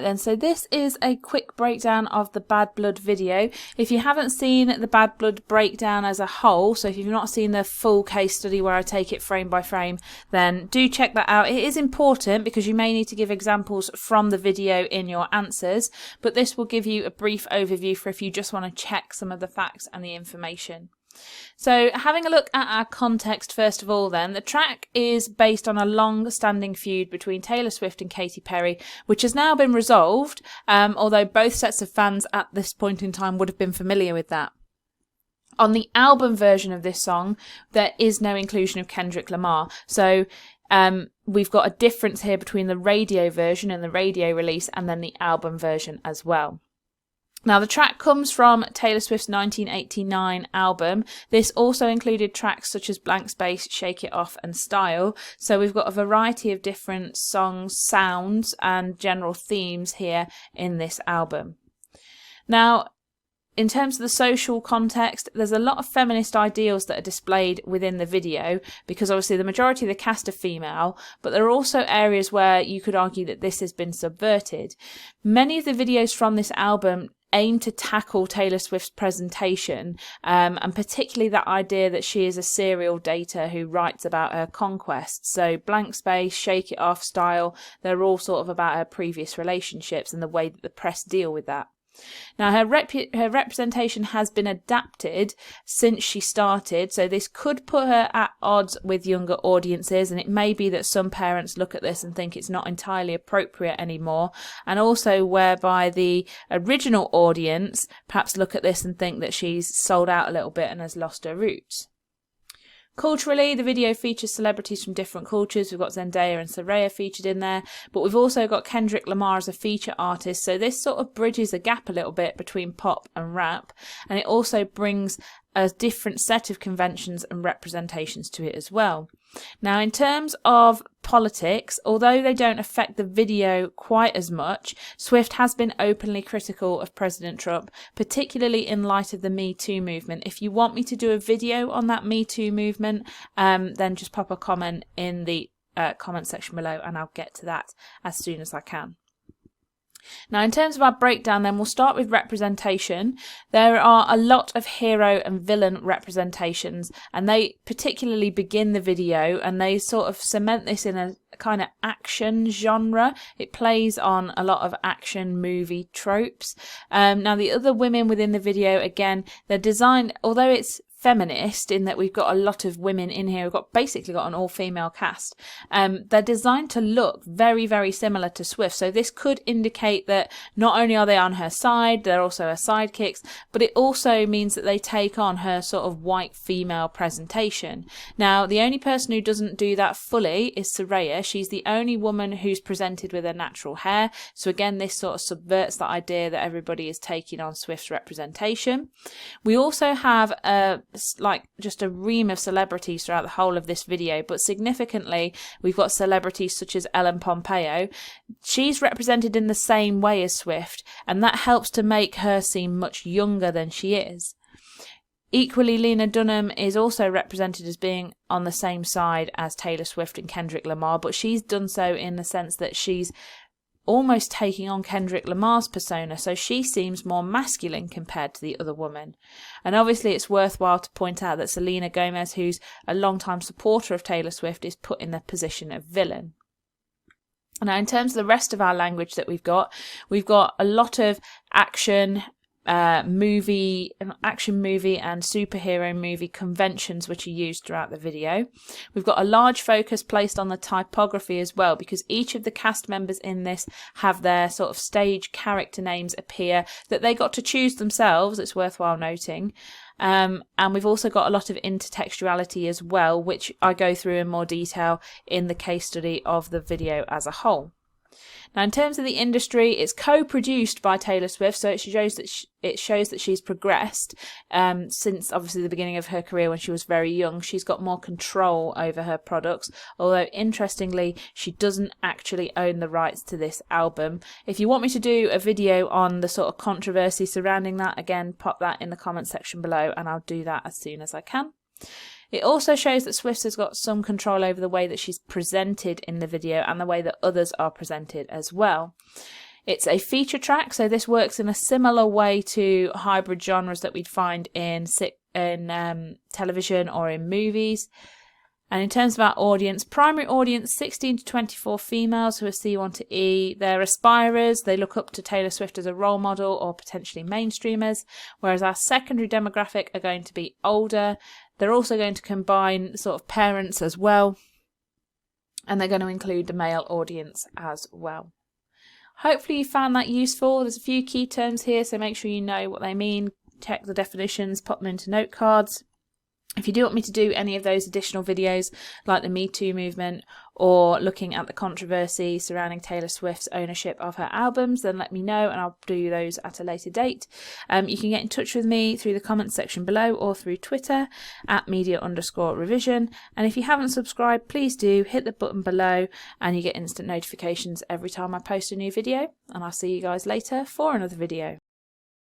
then, so this is a quick breakdown of the Bad Blood video. If you haven't seen the Bad Blood breakdown as a whole, so if you've not seen the full case study where I take it frame by frame, then do check that out. It is important because you may need to give examples from the video in your answers, but this will give you a brief overview for if you just want to check some of the facts and the information. So having a look at our context first of all then, the track is based on a long-standing feud between Taylor Swift and Katy Perry, which has now been resolved, although both sets of fans at this point in time would have been familiar with that. On the album version of this song, there is no inclusion of Kendrick Lamar, so we've got a difference here between the radio version and the radio release and then the album version as well. Now, the track comes from Taylor Swift's 1989 album. This also included tracks such as Blank Space, Shake It Off and Style. So we've got a variety of different songs, sounds and general themes here in this album. Now, in terms of the social context, there's a lot of feminist ideals that are displayed within the video because obviously the majority of the cast are female, but there are also areas where you could argue that this has been subverted. Many of the videos from this album aim to tackle Taylor Swift's presentation, and particularly that idea that she is a serial dater who writes about her conquests. So Blank Space, Shake It Off, Style, they're all sort of about her previous relationships and the way that the press deal with that. Now, her representation has been adapted since she started, so this could put her at odds with younger audiences, and it may be that some parents look at this and think it's not entirely appropriate anymore, and also whereby the original audience perhaps look at this and think that she's sold out a little bit and has lost her roots. Culturally, the video features celebrities from different cultures. We've got Zendaya and Soraya featured in there, but we've also got Kendrick Lamar as a feature artist, so this sort of bridges a gap a little bit between pop and rap, and it also brings a different set of conventions and representations to it as well. Now, in terms of politics, although they don't affect the video quite as much, Swift has been openly critical of President Trump, particularly in light of the Me Too movement. If you want me to do a video on that Me Too movement, then just pop a comment in the comment section below and I'll get to that as soon as I can. Now, in terms of our breakdown then, we'll start with representation. There are a lot of hero and villain representations, and they particularly begin the video and they sort of cement this in a kind of action genre. It plays on a lot of action movie tropes. Now, the other women within the video, again, they're designed, although it's feminist in that we've got a lot of women in here, we've basically got an all-female cast, they're designed to look very, very similar to Swift, so this could indicate that not only are they on her side, they're also her sidekicks, but it also means that they take on her sort of white female presentation. Now, the only person who doesn't do that fully is Soraya. She's the only woman who's presented with her natural hair, so again, this sort of subverts the idea that everybody is taking on Swift's representation. We also have just a ream of celebrities throughout the whole of this video, but significantly we've got celebrities such as Ellen Pompeo. She's represented in the same way as Swift, and that helps to make her seem much younger than she is. Equally, Lena Dunham is also represented as being on the same side as Taylor Swift and Kendrick Lamar, but she's done so in the sense that she's almost taking on Kendrick Lamar's persona, so she seems more masculine compared to the other woman. And obviously it's worthwhile to point out that Selena Gomez, who's a long-time supporter of Taylor Swift, is put in the position of villain. Now, in terms of the rest of our language that we've got a lot of action movie and superhero movie conventions which are used throughout the video. We've got a large focus placed on the typography as well, because each of the cast members in this have their sort of stage character names appear that they got to choose themselves, it's worthwhile noting. And we've also got a lot of intertextuality as well, which I go through in more detail in the case study of the video as a whole. Now, in terms of the industry, it's co-produced by Taylor Swift, so it shows that she's progressed since obviously the beginning of her career when she was very young. She's got more control over her products, although interestingly, she doesn't actually own the rights to this album. If you want me to do a video on the sort of controversy surrounding that, again, pop that in the comment section below and I'll do that as soon as I can. It also shows that Swift has got some control over the way that she's presented in the video and the way that others are presented as well. It's a feature track, so this works in a similar way to hybrid genres that we'd find in television or in movies. And in terms of our audience, primary audience 16 to 24 females who are C1 to E. They're aspirers, they look up to Taylor Swift as a role model or potentially mainstreamers, whereas our secondary demographic are going to be older. They're also going to combine sort of parents as well, and they're going to include the male audience as well. Hopefully you found that useful. There's a few key terms here, so make sure you know what they mean. Check the definitions, pop them into note cards. If you do want me to do any of those additional videos, like the Me Too movement or looking at the controversy surrounding Taylor Swift's ownership of her albums, then let me know and I'll do those at a later date. You can get in touch with me through the comments section below or through Twitter at media_revision. And if you haven't subscribed, please do hit the button below and you get instant notifications every time I post a new video. And I'll see you guys later for another video.